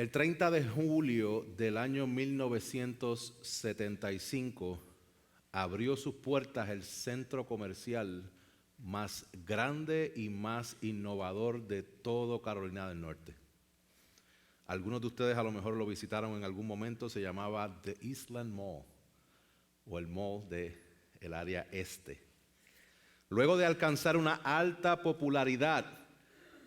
El 30 de julio del año 1975 abrió sus puertas el centro comercial más grande y más innovador de todo Carolina del Norte. Algunos de ustedes a lo mejor lo visitaron en algún momento. Se llamaba The Eastland Mall, o el mall del área este. Luego de alcanzar una alta popularidad,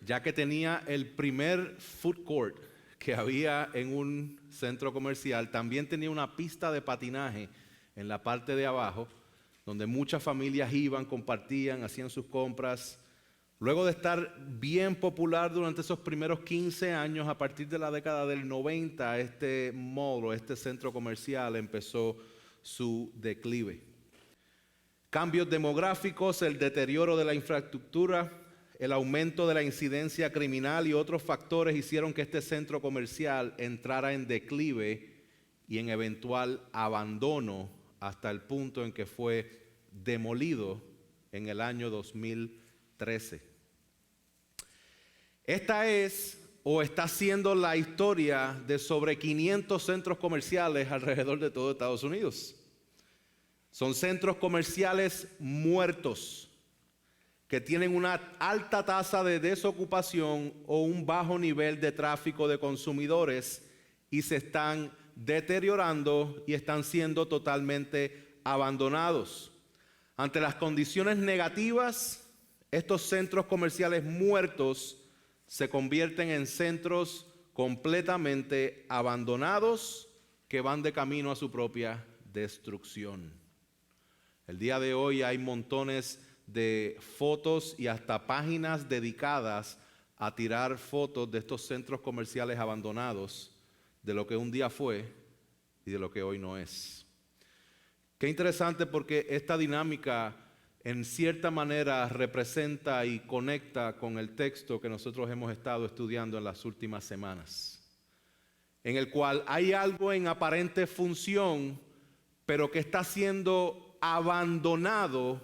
ya que tenía el primer food court que había en un centro comercial, también tenía una pista de patinaje en la parte de abajo, donde muchas familias iban, compartían, hacían sus compras. Luego de estar bien popular durante esos primeros 15 años, a partir de la década del 90, este mall o este centro comercial empezó su declive. Cambios demográficos, el deterioro de la infraestructura, el aumento de la incidencia criminal y otros factores hicieron que este centro comercial entrara en declive y en eventual abandono hasta el punto en que fue demolido en el año 2013. Esta es o está siendo la historia de sobre 500 centros comerciales alrededor de todo Estados Unidos. Son centros comerciales muertos que tienen una alta tasa de desocupación o un bajo nivel de tráfico de consumidores y se están deteriorando y están siendo totalmente abandonados. Ante las condiciones negativas, estos centros comerciales muertos se convierten en centros completamente abandonados que van de camino a su propia destrucción. El día de hoy hay montones de fotos y hasta páginas dedicadas a tirar fotos de estos centros comerciales abandonados, de lo que un día fue y de lo que hoy no es. Qué interesante, porque esta dinámica en cierta manera representa y conecta con el texto que nosotros hemos estado estudiando en las últimas semanas, en el cual hay algo en aparente función, pero que está siendo abandonado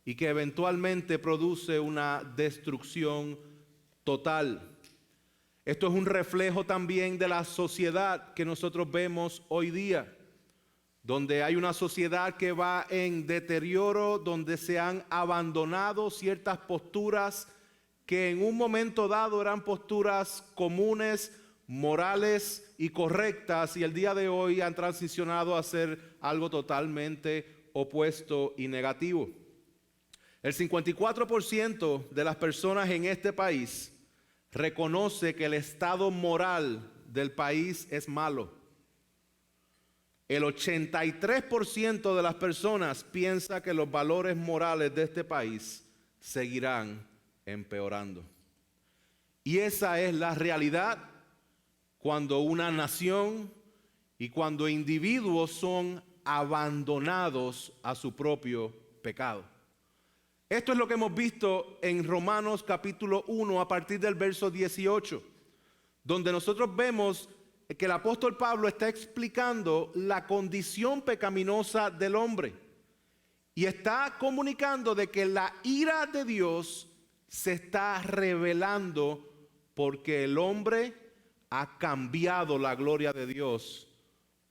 y que eventualmente produce una destrucción total. Esto es un reflejo también de la sociedad que nosotros vemos hoy día, donde hay una sociedad que va en deterioro, donde se han abandonado ciertas posturas que en un momento dado eran posturas comunes, morales y correctas, y el día de hoy han transicionado a ser algo totalmente opuesto y negativo. El 54% de las personas en este país reconoce que el estado moral del país es malo. El 83% de las personas piensa que los valores morales de este país seguirán empeorando. Y esa es la realidad cuando una nación y cuando individuos son abandonados a su propio pecado. Esto es lo que hemos visto en Romanos capítulo 1 a partir del verso 18, donde nosotros vemos que el apóstol Pablo está explicando la condición pecaminosa del hombre y está comunicando de que la ira de Dios se está revelando porque el hombre ha cambiado la gloria de Dios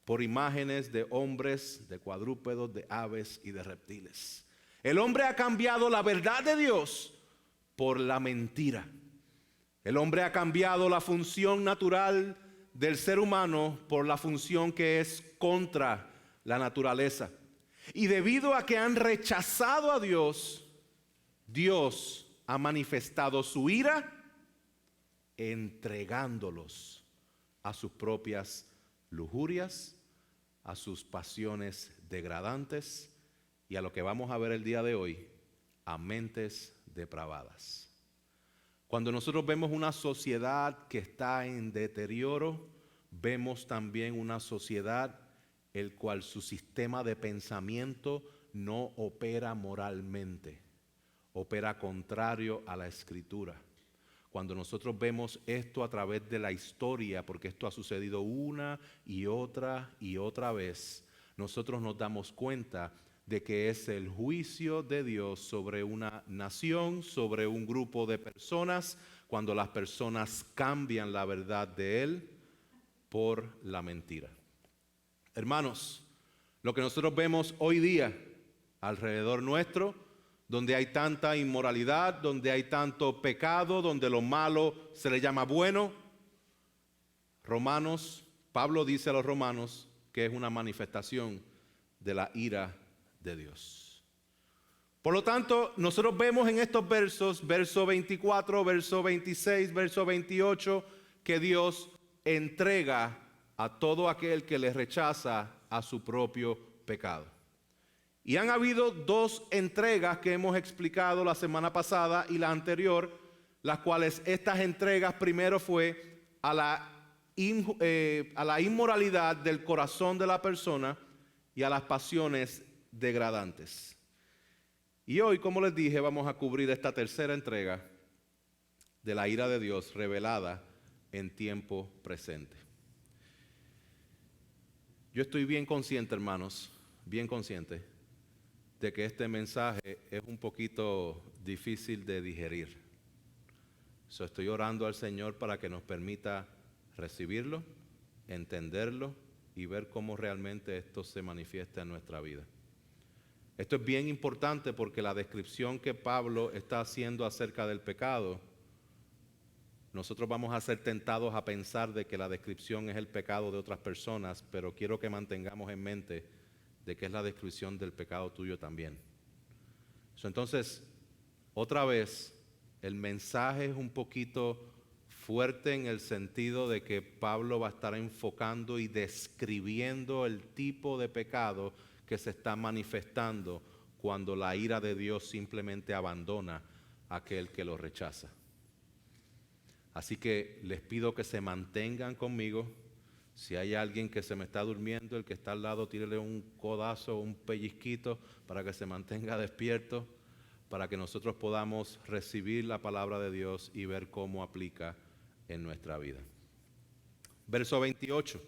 por imágenes de hombres, de cuadrúpedos, de aves y de reptiles. El hombre ha cambiado la verdad de Dios por la mentira. El hombre ha cambiado la función natural del ser humano por la función que es contra la naturaleza. Y debido a que han rechazado a Dios, Dios ha manifestado su ira entregándolos a sus propias lujurias, a sus pasiones degradantes y a lo que vamos a ver el día de hoy, a mentes depravadas. Cuando nosotros vemos una sociedad que está en deterioro, vemos también una sociedad el cual su sistema de pensamiento no opera moralmente, opera contrario a la Escritura. Cuando nosotros vemos esto a través de la historia, porque esto ha sucedido una y otra vez, nosotros nos damos cuenta de que es el juicio de Dios sobre una nación, sobre un grupo de personas, cuando las personas cambian la verdad de Él por la mentira. Hermanos, lo que nosotros vemos hoy día alrededor nuestro, donde hay tanta inmoralidad, donde hay tanto pecado, donde lo malo se le llama bueno, Pablo dice a los romanos que es una manifestación de la ira de Dios. Por lo tanto, nosotros vemos en estos versos, verso 24, verso 26, verso 28, que Dios entrega a todo aquel que le rechaza a su propio pecado. Y han habido dos entregas que hemos explicado la semana pasada y la anterior, las cuales estas entregas primero fue a la inmoralidad del corazón de la persona y a las pasiones degradantes. Y hoy, como les dije, vamos a cubrir esta tercera entrega de la ira de Dios revelada en tiempo presente. Yo estoy bien consciente, hermanos, bien consciente de que este mensaje es un poquito difícil de digerir. Estoy orando al Señor para que nos permita recibirlo, entenderlo y ver cómo realmente esto se manifiesta en nuestra vida. Esto es bien importante porque la descripción que Pablo está haciendo acerca del pecado, nosotros vamos a ser tentados a pensar de que la descripción es el pecado de otras personas, pero quiero que mantengamos en mente de que es la descripción del pecado tuyo también. Entonces, otra vez, el mensaje es un poquito fuerte en el sentido de que Pablo va a estar enfocando y describiendo el tipo de pecado que se está manifestando cuando la ira de Dios simplemente abandona a aquel que lo rechaza. Así que les pido que se mantengan conmigo. Si hay alguien que se me está durmiendo, el que está al lado, tírele un codazo, un pellizquito para que se mantenga despierto, para que nosotros podamos recibir la palabra de Dios y ver cómo aplica en nuestra vida. Verso 28.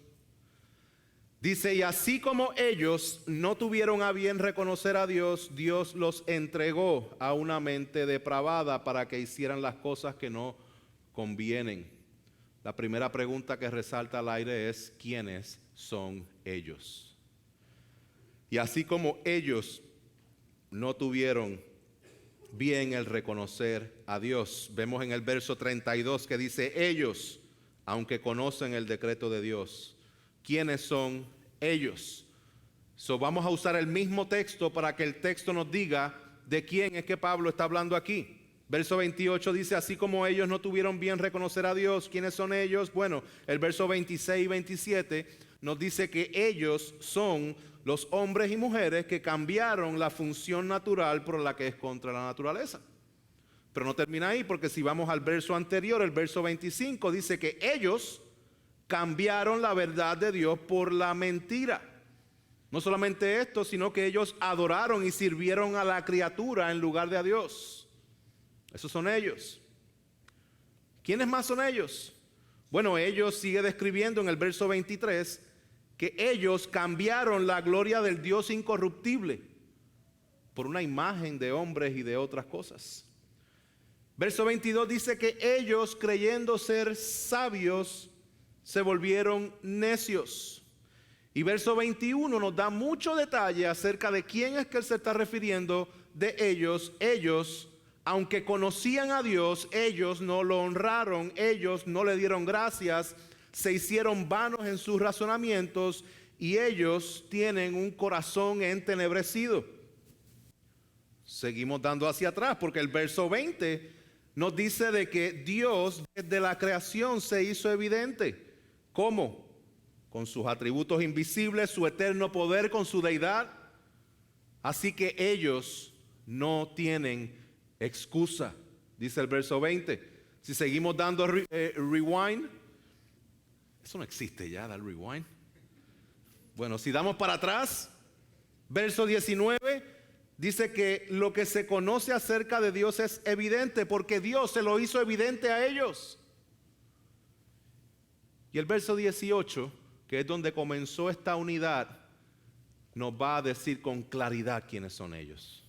Dice, y así como ellos no tuvieron a bien reconocer a Dios, Dios los entregó a una mente depravada para que hicieran las cosas que no convienen. La primera pregunta que resalta al aire es, ¿quiénes son ellos? Y así como ellos no tuvieron bien el reconocer a Dios, vemos en el verso 32 que dice, ellos, aunque conocen el decreto de Dios, ¿quiénes son ellos? Vamos a usar el mismo texto para que el texto nos diga de quién es que Pablo está hablando aquí. Verso 28 dice, así como ellos no tuvieron bien reconocer a Dios, ¿quiénes son ellos? Bueno, el verso 26 y 27 nos dice que ellos son los hombres y mujeres que cambiaron la función natural por la que es contra la naturaleza. Pero no termina ahí, porque si vamos al verso anterior, el verso 25 dice que ellos cambiaron la verdad de Dios por la mentira. No solamente esto, sino que ellos adoraron y sirvieron a la criatura en lugar de a Dios. Esos son ellos. ¿Quiénes más son ellos? Bueno, ellos sigue describiendo en el verso 23 que ellos cambiaron la gloria del Dios incorruptible por una imagen de hombres y de otras cosas. Verso 22 dice que ellos, creyendo ser sabios, se volvieron necios. Y verso 21 nos da mucho detalle acerca de quién es que él se está refiriendo de ellos. Ellos, aunque conocían a Dios, ellos no lo honraron, ellos no le dieron gracias, se hicieron vanos en sus razonamientos y ellos tienen un corazón entenebrecido. Seguimos dando hacia atrás porque el verso 20 nos dice de que Dios desde la creación se hizo evidente. ¿Cómo? Con sus atributos invisibles, su eterno poder, con su deidad. Así que ellos no tienen excusa, dice el verso 20. Si seguimos dando rewind, eso no existe ya, dar rewind. Bueno, si damos para atrás, verso 19, dice que lo que se conoce acerca de Dios es evidente, porque Dios se lo hizo evidente a ellos. Y el verso 18, que es donde comenzó esta unidad, nos va a decir con claridad quiénes son ellos.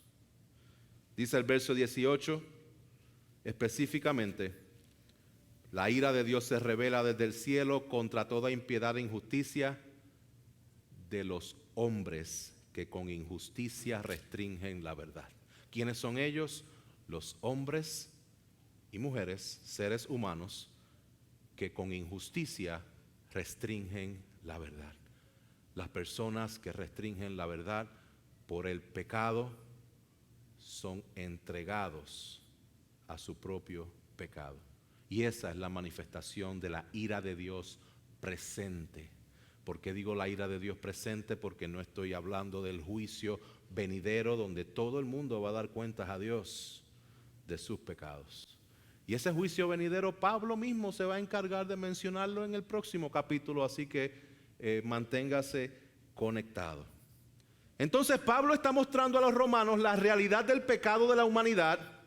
Dice el verso 18, específicamente, La ira de Dios se revela desde el cielo contra toda impiedad e injusticia de los hombres que con injusticia restringen la verdad. ¿Quiénes son ellos? Los hombres y mujeres, seres humanos, que con injusticia restringen la verdad. Las personas que restringen la verdad por el pecado son entregados a su propio pecado. Y esa es la manifestación de la ira de Dios presente. ¿Por qué digo la ira de Dios presente? Porque no estoy hablando del juicio venidero donde todo el mundo va a dar cuentas a Dios de sus pecados. Y ese juicio venidero Pablo mismo se va a encargar de mencionarlo en el próximo capítulo, así que manténgase conectado. Entonces Pablo está mostrando a los romanos la realidad del pecado de la humanidad.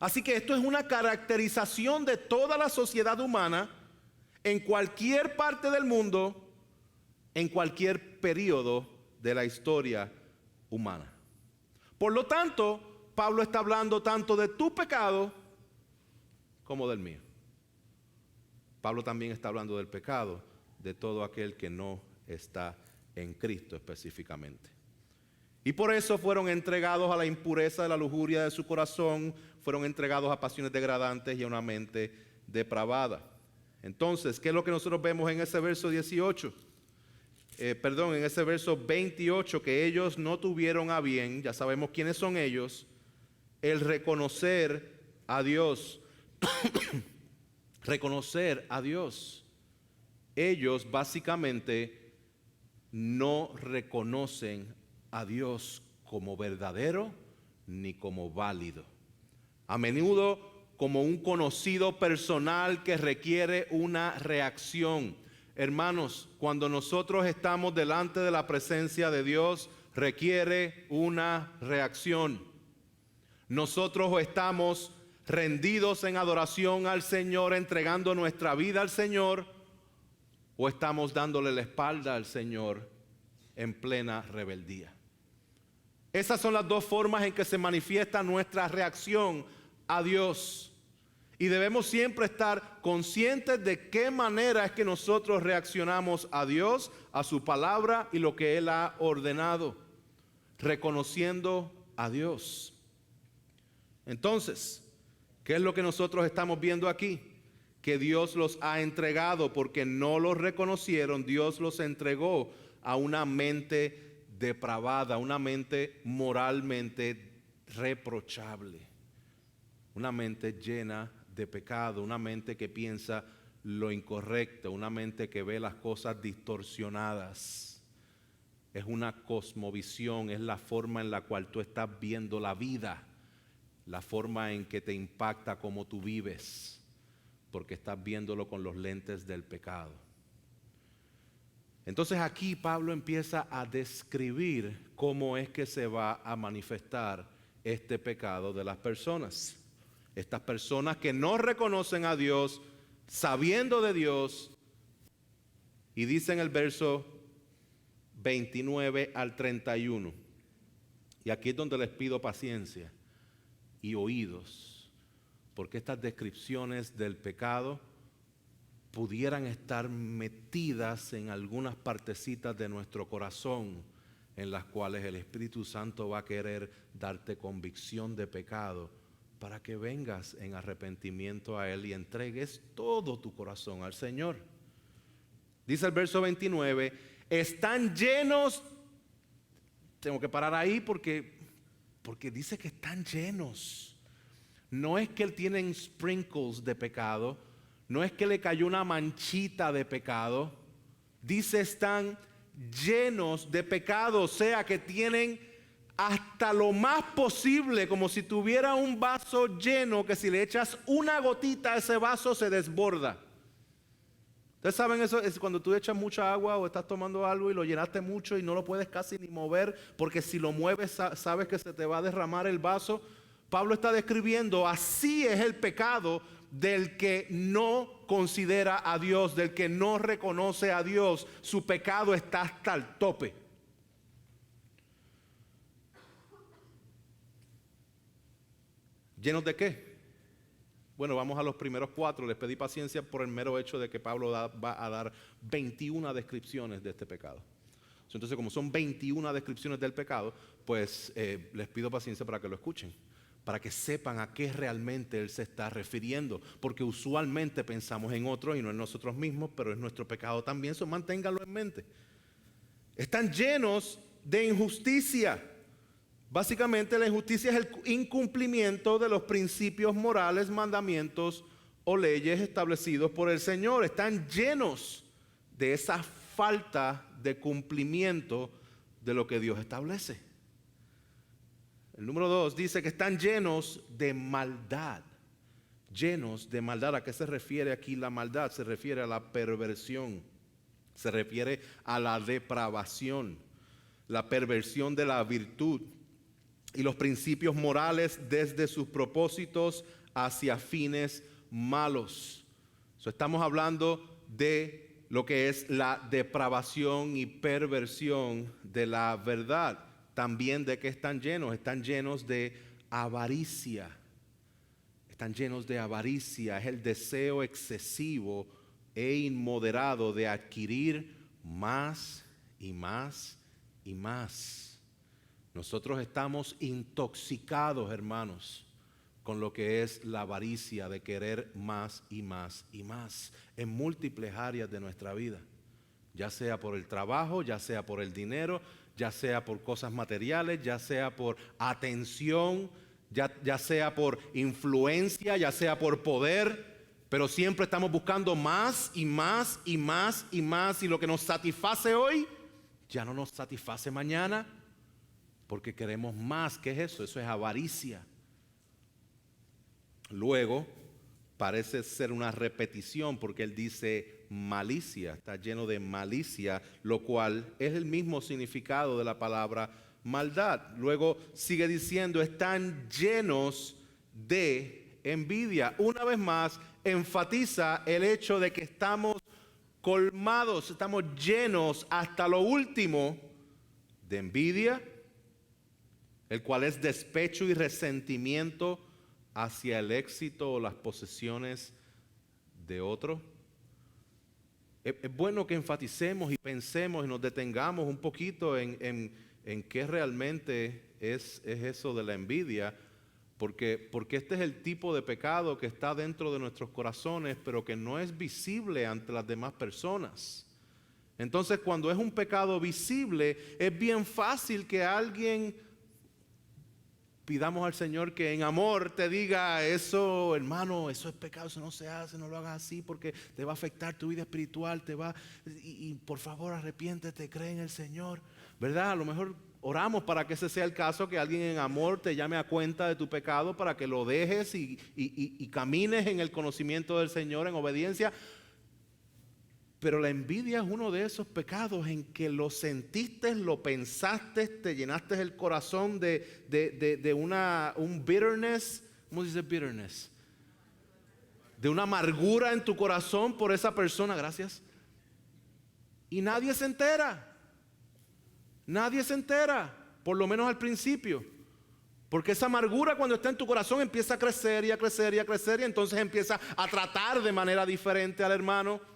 Así que esto es una caracterización de toda la sociedad humana en cualquier parte del mundo, en cualquier periodo de la historia humana. Por lo tanto, Pablo está hablando tanto de tu pecado como del mío. Pablo también está hablando del pecado de todo aquel que no está en Cristo específicamente. Y por eso fueron entregados a la impureza de la lujuria de su corazón, fueron entregados a pasiones degradantes y a una mente depravada. Entonces, ¿qué es lo que nosotros vemos en ese verso 18? En ese verso 28, que ellos no tuvieron a bien, ya sabemos quiénes son ellos, el reconocer a Dios. Reconocer a Dios. Ellos básicamente no reconocen a Dios como verdadero ni como válido. A menudo como un conocido personal que requiere una reacción. Hermanos, cuando nosotros estamos delante de la presencia de Dios, requiere una reacción. Nosotros estamos rendidos en adoración al Señor, entregando nuestra vida al Señor, o estamos dándole la espalda al Señor en plena rebeldía. Esas son las dos formas en que se manifiesta nuestra reacción a Dios. Y debemos siempre estar conscientes de qué manera es que nosotros reaccionamos a Dios, a su palabra y lo que Él ha ordenado, reconociendo a Dios. Entonces, ¿qué es lo que nosotros estamos viendo aquí? Que Dios los ha entregado porque no los reconocieron. Dios los entregó a una mente depravada, una mente moralmente reprochable, una mente llena de pecado, una mente que piensa lo incorrecto, una mente que ve las cosas distorsionadas. Es una cosmovisión, es la forma en la cual tú estás viendo la vida, la forma en que te impacta cómo tú vives, porque estás viéndolo con los lentes del pecado. Entonces aquí Pablo empieza a describir cómo es que se va a manifestar este pecado de las personas. Estas personas que no reconocen a Dios, sabiendo de Dios, y dice en el verso 29 al 31, y aquí es donde les pido paciencia y oídos, porque estas descripciones del pecado pudieran estar metidas en algunas partecitas de nuestro corazón, en las cuales el Espíritu Santo va a querer darte convicción de pecado, para que vengas en arrepentimiento a Él y entregues todo tu corazón al Señor. Dice el verso 29, están llenos, tengo que parar ahí porque dice que están llenos. No es que tienen sprinkles de pecado, no es que le cayó una manchita de pecado, dice están llenos de pecado, o sea que tienen hasta lo más posible, como si tuviera un vaso lleno, que si le echas una gotita a ese vaso se desborda. Ustedes saben eso, es cuando tú echas mucha agua o estás tomando algo y lo llenaste mucho y no lo puedes casi ni mover, porque si lo mueves sabes que se te va a derramar el vaso. Pablo está describiendo, así es el pecado del que no considera a Dios, del que no reconoce a Dios. Su pecado está hasta el tope. ¿Llenos de qué? Bueno, vamos a los primeros 4. Les pedí paciencia por el mero hecho de que Pablo va a dar 21 descripciones de este pecado. Entonces, como son 21 descripciones del pecado, pues les pido paciencia para que lo escuchen, para que sepan a qué realmente él se está refiriendo, porque usualmente pensamos en otros y no en nosotros mismos, pero es nuestro pecado también, eso manténganlo en mente. Están llenos de injusticia. Básicamente la injusticia es el incumplimiento de los principios morales, mandamientos o leyes establecidos por el Señor. Están llenos de esa falta de cumplimiento de lo que Dios establece. El número 2 dice que están llenos de maldad. Llenos de maldad. ¿A qué se refiere aquí la maldad? Se refiere a la perversión. Se refiere a la depravación, la perversión de la virtud y los principios morales desde sus propósitos hacia fines malos. Estamos hablando de lo que es la depravación y perversión de la verdad. También de qué están llenos de avaricia. Están llenos de avaricia, es el deseo excesivo e inmoderado de adquirir más y más y más. Nosotros estamos intoxicados, hermanos, con lo que es la avaricia de querer más y más y más en múltiples áreas de nuestra vida, ya sea por el trabajo, ya sea por el dinero, ya sea por cosas materiales, ya sea por atención, ya sea por influencia, ya sea por poder, pero siempre estamos buscando más y más y más y más, y lo que nos satisface hoy ya no nos satisface mañana, porque queremos más. ¿Qué es eso? Eso es avaricia. Luego parece ser una repetición, porque él dice malicia, está lleno de malicia, lo cual es el mismo significado de la palabra maldad. Luego sigue diciendo, están llenos de envidia. Una vez más, enfatiza el hecho de que estamos colmados, estamos llenos hasta lo último de envidia, el cual es despecho y resentimiento hacia el éxito o las posesiones de otro. Es bueno que enfaticemos y pensemos y nos detengamos un poquito en qué realmente es eso de la envidia, porque este es el tipo de pecado que está dentro de nuestros corazones, pero que no es visible ante las demás personas. Entonces, cuando es un pecado visible, es bien fácil que alguien pidamos al Señor que en amor te diga, eso, hermano, eso es pecado, eso no se hace, no lo hagas así porque te va a afectar tu vida espiritual, y por favor arrepiéntete, cree en el Señor, ¿verdad? A lo mejor oramos para que ese sea el caso, que alguien en amor te llame a cuenta de tu pecado para que lo dejes y camines en el conocimiento del Señor en obediencia. Pero la envidia es uno de esos pecados en que lo sentiste, lo pensaste, te llenaste el corazón de un bitterness. ¿Cómo se dice bitterness? De una amargura en tu corazón por esa persona, gracias. Y nadie se entera. Nadie se entera, por lo menos al principio. Porque esa amargura cuando está en tu corazón empieza a crecer y a crecer y a crecer, y entonces empieza a tratar de manera diferente al hermano.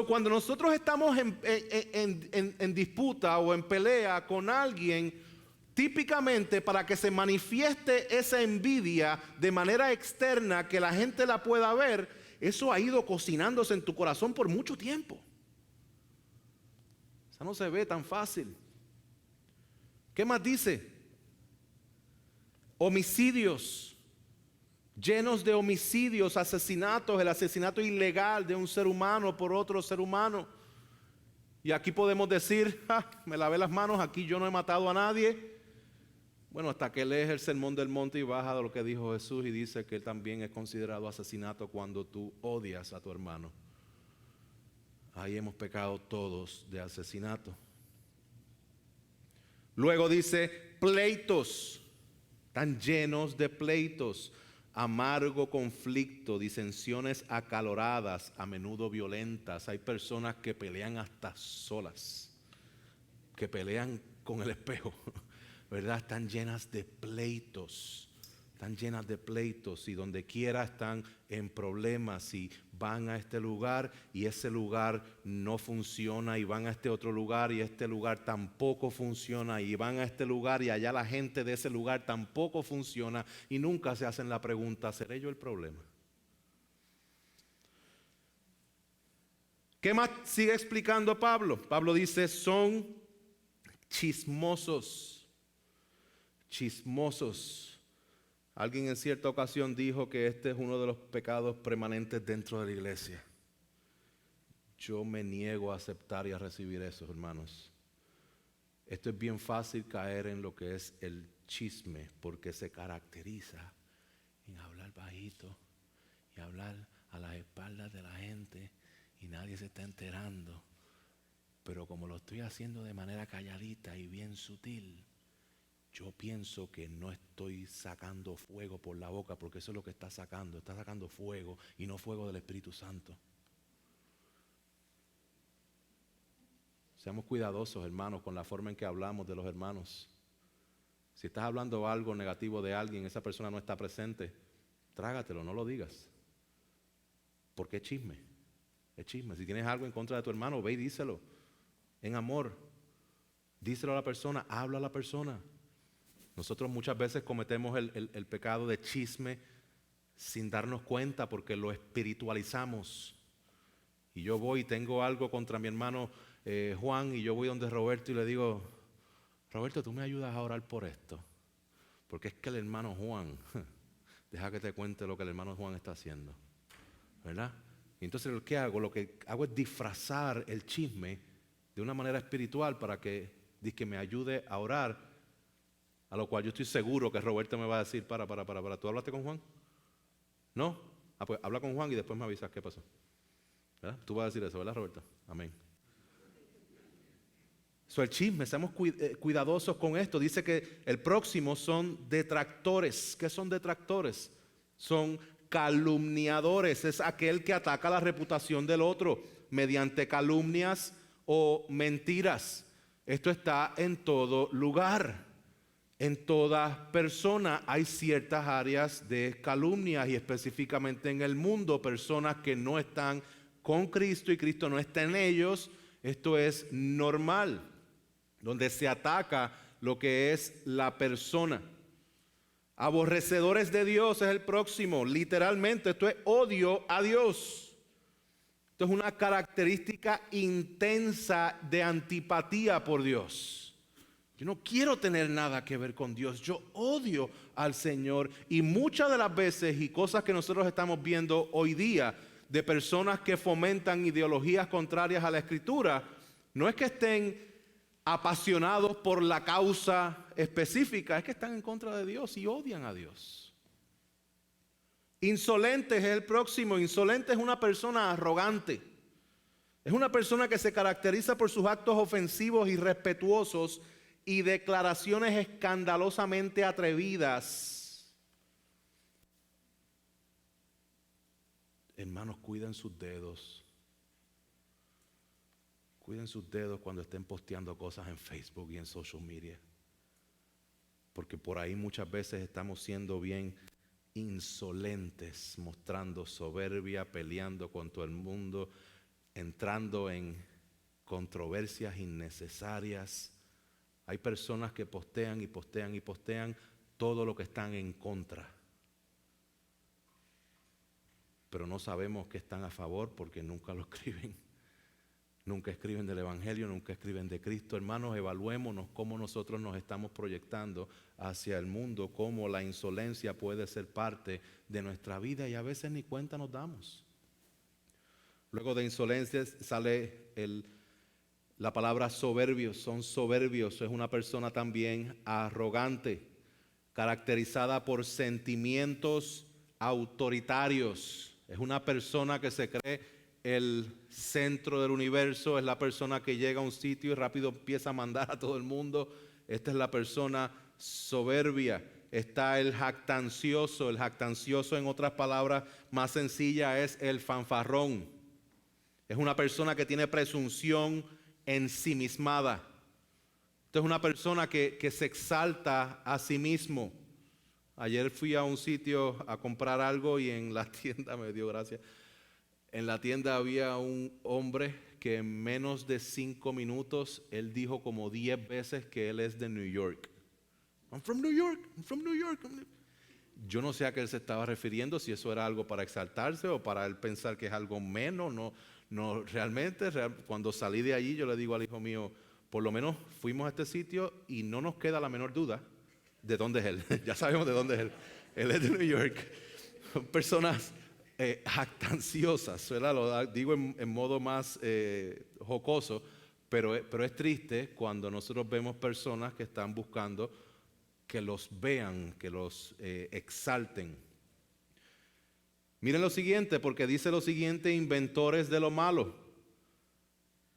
Cuando nosotros estamos en disputa o en pelea con alguien, típicamente para que se manifieste esa envidia de manera externa, que la gente la pueda ver, eso ha ido cocinándose en tu corazón por mucho tiempo. Eso no se ve tan fácil. ¿Qué más dice? Homicidios. Llenos de homicidios, asesinatos, el asesinato ilegal de un ser humano por otro ser humano. Y aquí podemos decir, me lavé las manos, aquí yo no he matado a nadie. Bueno, hasta que lees el Sermón del Monte y baja de lo que dijo Jesús y dice que también es considerado asesinato cuando tú odias a tu hermano. Ahí hemos pecado todos de asesinato. Luego dice pleitos, están llenos de pleitos. Amargo conflicto, disensiones acaloradas, a menudo violentas. Hay personas que pelean hasta solas, que pelean con el espejo, ¿verdad? Están llenas de pleitos, están llenas de pleitos y donde quiera están en problemas y van a este lugar y ese lugar no funciona y van a este otro lugar y este lugar tampoco funciona y van a este lugar y allá la gente de ese lugar tampoco funciona y nunca se hacen la pregunta, ¿seré yo el problema? ¿Qué más sigue explicando Pablo? Pablo dice, son chismosos, chismosos. Alguien en cierta ocasión dijo que este es uno de los pecados permanentes dentro de la iglesia. Yo me niego a aceptar y a recibir eso, hermanos. Esto es bien fácil caer en lo que es el chisme, porque se caracteriza en hablar bajito y hablar a las espaldas de la gente y nadie se está enterando. Pero como lo estoy haciendo de manera calladita y bien sutil, yo pienso que no estoy sacando fuego por la boca, porque eso es lo que está sacando fuego y no fuego del Espíritu Santo. Seamos cuidadosos, hermanos, con la forma en que hablamos de los hermanos. Si estás hablando algo negativo de alguien, esa persona no está presente, trágatelo, no lo digas. Porque es chisme, es chisme. Si tienes algo en contra de tu hermano, ve y díselo, en amor. Díselo a la persona, habla a la persona. Nosotros muchas veces cometemos el pecado de chisme sin darnos cuenta porque lo espiritualizamos. Y yo voy y tengo algo contra mi hermano Juan y yo voy donde Roberto y le digo, Roberto, tú me ayudas a orar por esto. Porque es que el hermano Juan, deja que te cuente lo que el hermano Juan está haciendo. ¿Verdad? Y entonces lo que hago es disfrazar el chisme de una manera espiritual para que me ayude a orar. A lo cual yo estoy seguro que Roberto me va a decir, para. ¿Tú hablaste con Juan? ¿No? Ah, pues habla con Juan y después me avisas qué pasó. ¿Verdad? Tú vas a decir eso, ¿verdad, Roberto? Amén. El chisme, seamos cuidadosos con esto. Dice que el próximo son detractores. ¿Qué son detractores? Son calumniadores. Es aquel que ataca la reputación del otro mediante calumnias o mentiras. Esto está en todo lugar. En toda persona hay ciertas áreas de calumnias y específicamente en el mundo, personas que no están con Cristo y Cristo no está en ellos, esto es normal, donde se ataca lo que es la persona. Aborrecedores de Dios es el próximo, literalmente esto es odio a Dios. Esto es una característica intensa de antipatía por Dios. Yo no quiero tener nada que ver con Dios. Yo odio al Señor. Y muchas de las veces y cosas que nosotros estamos viendo hoy día de personas que fomentan ideologías contrarias a la Escritura, no es que estén apasionados por la causa específica, es que están en contra de Dios y odian a Dios. Insolente es el próximo. Insolente es una persona arrogante. Es una persona que se caracteriza por sus actos ofensivos y irrespetuosos y declaraciones escandalosamente atrevidas. Hermanos, cuiden sus dedos. Cuiden sus dedos cuando estén posteando cosas en Facebook y en social media. Porque por ahí muchas veces estamos siendo bien insolentes, mostrando soberbia, peleando con todo el mundo, entrando en controversias innecesarias. Hay personas que postean y postean y postean todo lo que están en contra. Pero no sabemos que están a favor porque nunca lo escriben. Nunca escriben del Evangelio, nunca escriben de Cristo. Hermanos, evaluémonos cómo nosotros nos estamos proyectando hacia el mundo, cómo la insolencia puede ser parte de nuestra vida y a veces ni cuenta nos damos. Luego de insolencia sale la palabra soberbios. Son soberbios, es una persona también arrogante, caracterizada por sentimientos autoritarios. Es una persona que se cree el centro del universo, es la persona que llega a un sitio y rápido empieza a mandar a todo el mundo. Esta es la persona soberbia. Está el jactancioso. El jactancioso, en otras palabras más sencillas, es el fanfarrón. Es una persona que tiene presunción ensimismada. Esta es una persona que se exalta a sí mismo. Ayer fui a un sitio a comprar algo y en la tienda, me dio gracia, en la tienda había un hombre que en menos de 5 minutos, él dijo como 10 veces que él es de New York. I'm from New York, I'm from New York. Yo no sé a qué él se estaba refiriendo, si eso era algo para exaltarse o para él pensar que es algo menos. No, realmente, cuando salí de allí yo le digo al hijo mío, por lo menos fuimos a este sitio y no nos queda la menor duda de dónde es él. Ya sabemos de dónde es él. Él es de New York. Son personas jactanciosas, ¿verdad? Digo en modo más jocoso, pero es triste cuando nosotros vemos personas que están buscando que los vean, que los exalten. Miren lo siguiente, porque dice lo siguiente: inventores de lo malo.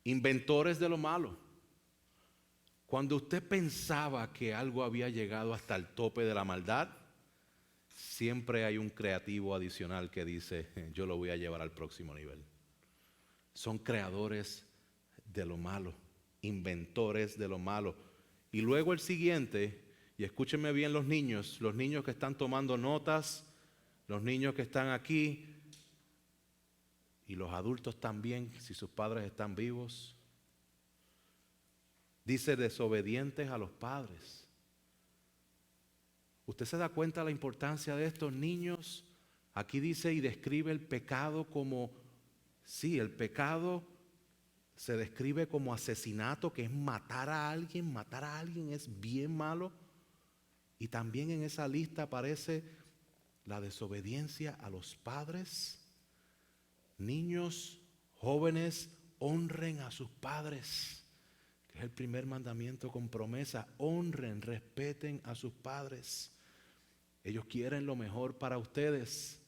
Inventores de lo malo. Cuando usted pensaba que algo había llegado hasta el tope de la maldad, siempre hay un creativo adicional que dice, yo lo voy a llevar al próximo nivel. Son creadores de lo malo, inventores de lo malo. Y luego el siguiente, y escúchenme bien los niños que están tomando notas, los niños que están aquí, y los adultos también, si sus padres están vivos. Dice desobedientes a los padres. ¿Usted se da cuenta de la importancia de estos niños? Aquí dice y describe el pecado como, sí, el pecado se describe como asesinato, que es matar a alguien. Matar a alguien es bien malo. Y también en esa lista aparece la desobediencia a los padres. Niños, jóvenes, honren a sus padres, que es el primer mandamiento con promesa. Honren, respeten a sus padres. Ellos quieren lo mejor para ustedes.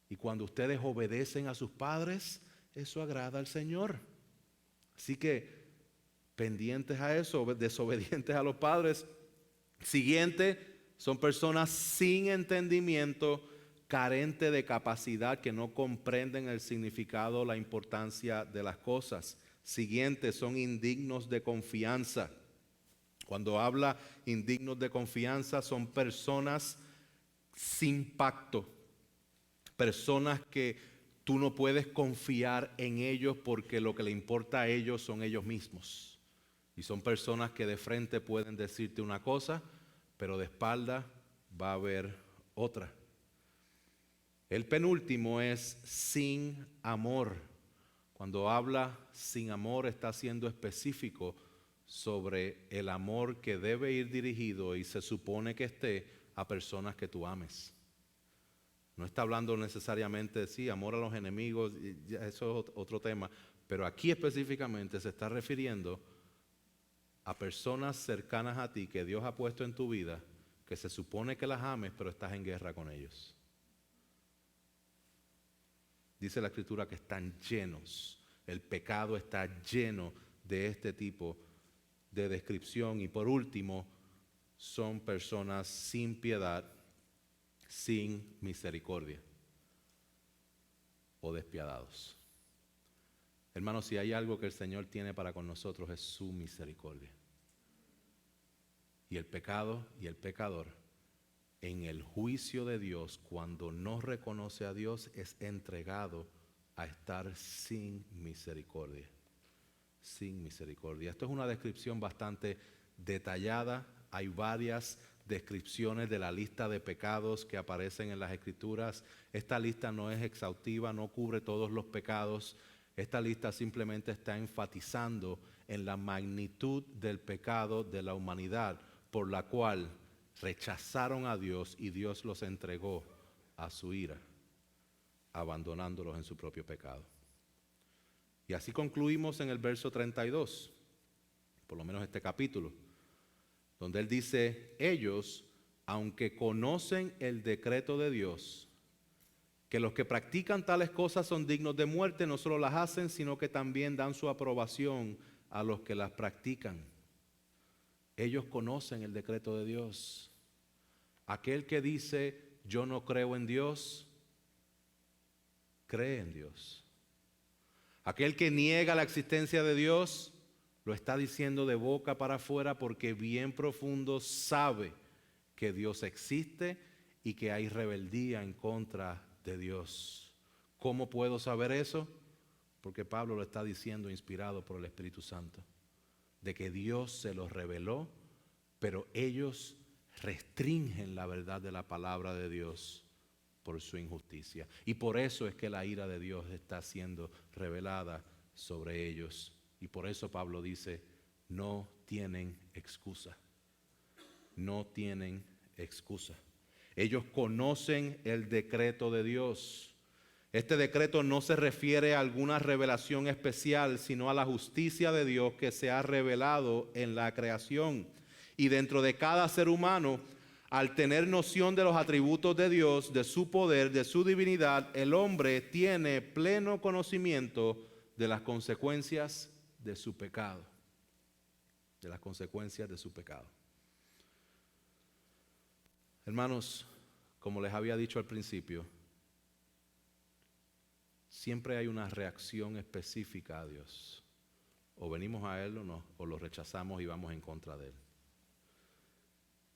Y cuando ustedes obedecen a sus padres, eso agrada al Señor. Así que, pendientes a eso, desobedientes a los padres. Siguiente, son personas sin entendimiento, carentes de capacidad, que no comprenden el significado, la importancia de las cosas. Siguiente, son indignos de confianza. Cuando habla indignos de confianza, son personas sin pacto, personas que tú no puedes confiar en ellos porque lo que le importa a ellos son ellos mismos. Y son personas que de frente pueden decirte una cosa, pero de espalda va a haber otra. El penúltimo es sin amor. Cuando habla sin amor, está siendo específico sobre el amor que debe ir dirigido y se supone que esté a personas que tú ames. No está hablando necesariamente de sí, amor a los enemigos, eso es otro tema, pero aquí específicamente se está refiriendo a personas cercanas a ti que Dios ha puesto en tu vida, que se supone que las ames, pero estás en guerra con ellos. Dice la Escritura que están llenos, el pecado está lleno de este tipo de descripción. Y por último, son personas sin piedad, sin misericordia o despiadados. Hermanos, si hay algo que el Señor tiene para con nosotros es su misericordia. Y el pecado y el pecador, en el juicio de Dios, cuando no reconoce a Dios, es entregado a estar sin misericordia. Sin misericordia. Esto es una descripción bastante detallada. Hay varias descripciones de la lista de pecados que aparecen en las Escrituras. Esta lista no es exhaustiva, no cubre todos los pecados. Esta lista simplemente está enfatizando en la magnitud del pecado de la humanidad, por la cual rechazaron a Dios y Dios los entregó a su ira, abandonándolos en su propio pecado. Y así concluimos en el verso 32, por lo menos este capítulo, donde él dice, ellos, aunque conocen el decreto de Dios, que los que practican tales cosas son dignos de muerte, no solo las hacen, sino que también dan su aprobación a los que las practican. Ellos conocen el decreto de Dios. Aquel que dice, yo no creo en Dios, cree en Dios. Aquel que niega la existencia de Dios, lo está diciendo de boca para afuera porque bien profundo sabe que Dios existe y que hay rebeldía en contra de Dios. ¿Cómo puedo saber eso? Porque Pablo lo está diciendo inspirado por el Espíritu Santo, de que Dios se los reveló, pero ellos restringen la verdad de la palabra de Dios por su injusticia. Y por eso es que la ira de Dios está siendo revelada sobre ellos. Y por eso Pablo dice, no tienen excusa. No tienen excusa. Ellos conocen el decreto de Dios. Este decreto no se refiere a alguna revelación especial, sino a la justicia de Dios que se ha revelado en la creación. Y dentro de cada ser humano, al tener noción de los atributos de Dios, de su poder, de su divinidad, el hombre tiene pleno conocimiento de las consecuencias de su pecado. De las consecuencias de su pecado. Hermanos, como les había dicho al principio, siempre hay una reacción específica a Dios. O venimos a Él o lo rechazamos y vamos en contra de Él.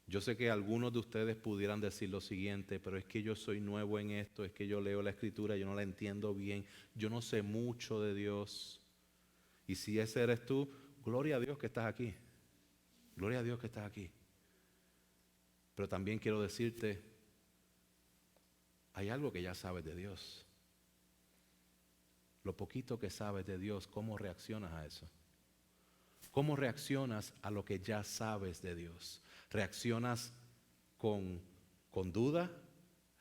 Yo sé que algunos de ustedes pudieran decir lo siguiente, pero es que yo soy nuevo en esto, es que yo leo la Escritura, yo no la entiendo bien, yo no sé mucho de Dios. Y si ese eres tú, gloria a Dios que estás aquí. Gloria a Dios que estás aquí. Pero también quiero decirte, hay algo que ya sabes de Dios. Lo poquito que sabes de Dios, ¿cómo reaccionas a eso? ¿Cómo reaccionas a lo que ya sabes de Dios? ¿Reaccionas con duda?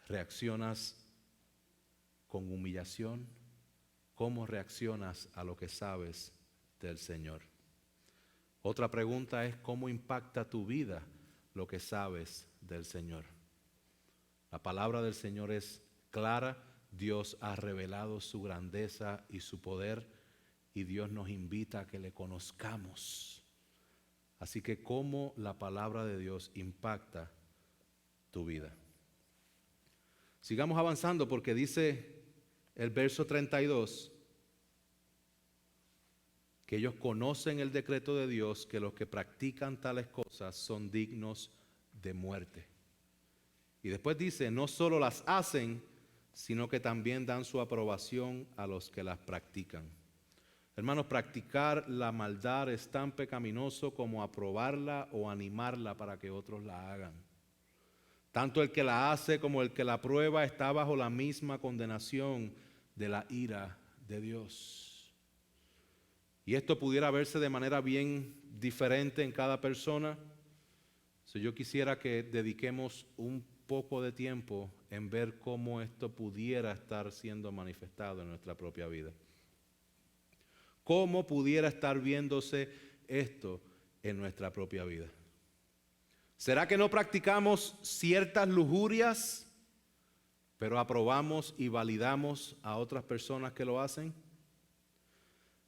¿Reaccionas con humillación? ¿Cómo reaccionas a lo que sabes del Señor? Otra pregunta es, ¿cómo impacta tu vida lo que sabes del Señor? La palabra del Señor es clara. Dios ha revelado su grandeza y su poder y Dios nos invita a que le conozcamos. Así que, ¿cómo la palabra de Dios impacta tu vida? Sigamos avanzando porque dice el verso 32 que ellos conocen el decreto de Dios, que los que practican tales cosas son dignos de muerte. Y después dice, no solo las hacen, sino que también dan su aprobación a los que las practican. Hermanos, practicar la maldad es tan pecaminoso como aprobarla o animarla para que otros la hagan. Tanto el que la hace como el que la aprueba está bajo la misma condenación de la ira de Dios. Y esto pudiera verse de manera bien diferente en cada persona. Si yo quisiera que dediquemos un poco de tiempo en ver cómo esto pudiera estar siendo manifestado en nuestra propia vida. ¿Cómo pudiera estar viéndose esto en nuestra propia vida? ¿Será que no practicamos ciertas lujurias, pero aprobamos y validamos a otras personas que lo hacen?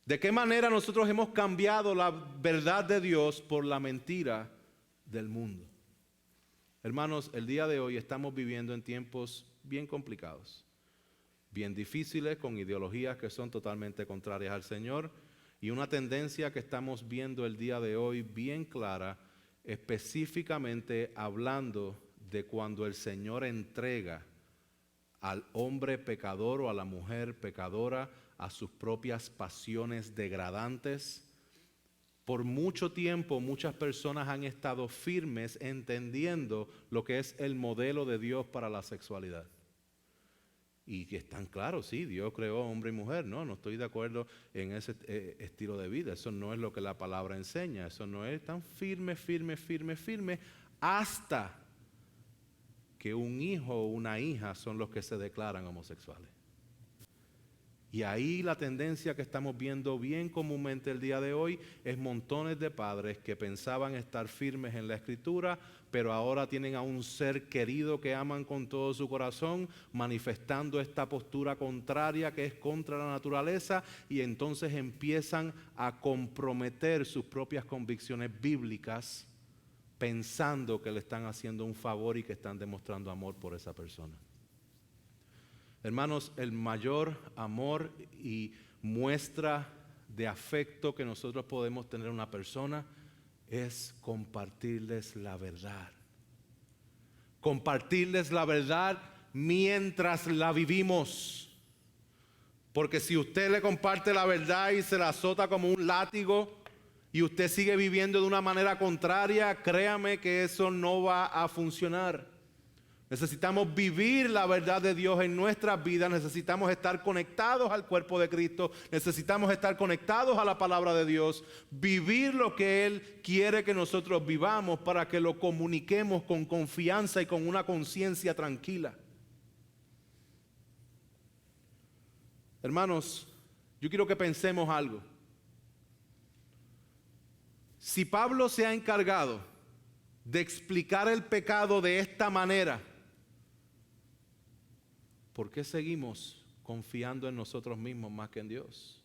¿De qué manera nosotros hemos cambiado la verdad de Dios por la mentira del mundo? Hermanos, el día de hoy estamos viviendo en tiempos bien complicados, bien difíciles, con ideologías que son totalmente contrarias al Señor y una tendencia que estamos viendo el día de hoy bien clara, específicamente hablando de cuando el Señor entrega al hombre pecador o a la mujer pecadora a sus propias pasiones degradantes. Por mucho tiempo muchas personas han estado firmes entendiendo lo que es el modelo de Dios para la sexualidad. Y que están claros, sí, Dios creó hombre y mujer. No estoy de acuerdo en ese estilo de vida. Eso no es lo que la palabra enseña. Eso no es tan firme, hasta que un hijo o una hija son los que se declaran homosexuales. Y ahí la tendencia que estamos viendo bien comúnmente el día de hoy es montones de padres que pensaban estar firmes en la Escritura, pero ahora tienen a un ser querido que aman con todo su corazón, manifestando esta postura contraria que es contra la naturaleza, y entonces empiezan a comprometer sus propias convicciones bíblicas pensando que le están haciendo un favor y que están demostrando amor por esa persona. Hermanos, el mayor amor y muestra de afecto que nosotros podemos tener a una persona es compartirles la verdad. compartirles la verdad mientras la vivimos. Porque si usted le comparte la verdad y se la azota como un látigo y usted sigue viviendo de una manera contraria, créame que eso no va a funcionar. Necesitamos vivir la verdad de Dios en nuestras vidas, necesitamos estar conectados al cuerpo de Cristo, necesitamos estar conectados a la palabra de Dios, vivir lo que Él quiere que nosotros vivamos para que lo comuniquemos con confianza y con una conciencia tranquila. Hermanos, yo quiero que pensemos algo. Si Pablo se ha encargado de explicar el pecado de esta manera, ¿por qué seguimos confiando en nosotros mismos más que en Dios?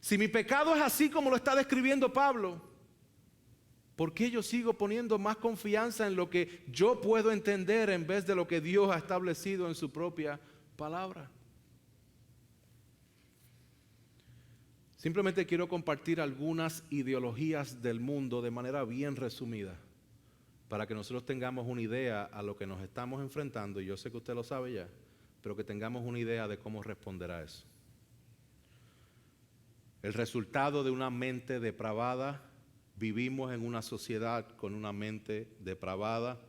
Si mi pecado es así como lo está describiendo Pablo, ¿por qué yo sigo poniendo más confianza en lo que yo puedo entender en vez de lo que Dios ha establecido en su propia palabra? Simplemente quiero compartir algunas ideologías del mundo de manera bien resumida, para que nosotros tengamos una idea a lo que nos estamos enfrentando, y yo sé que usted lo sabe ya, pero que tengamos una idea de cómo responder a eso. El resultado de una mente depravada, vivimos en una sociedad con una mente depravada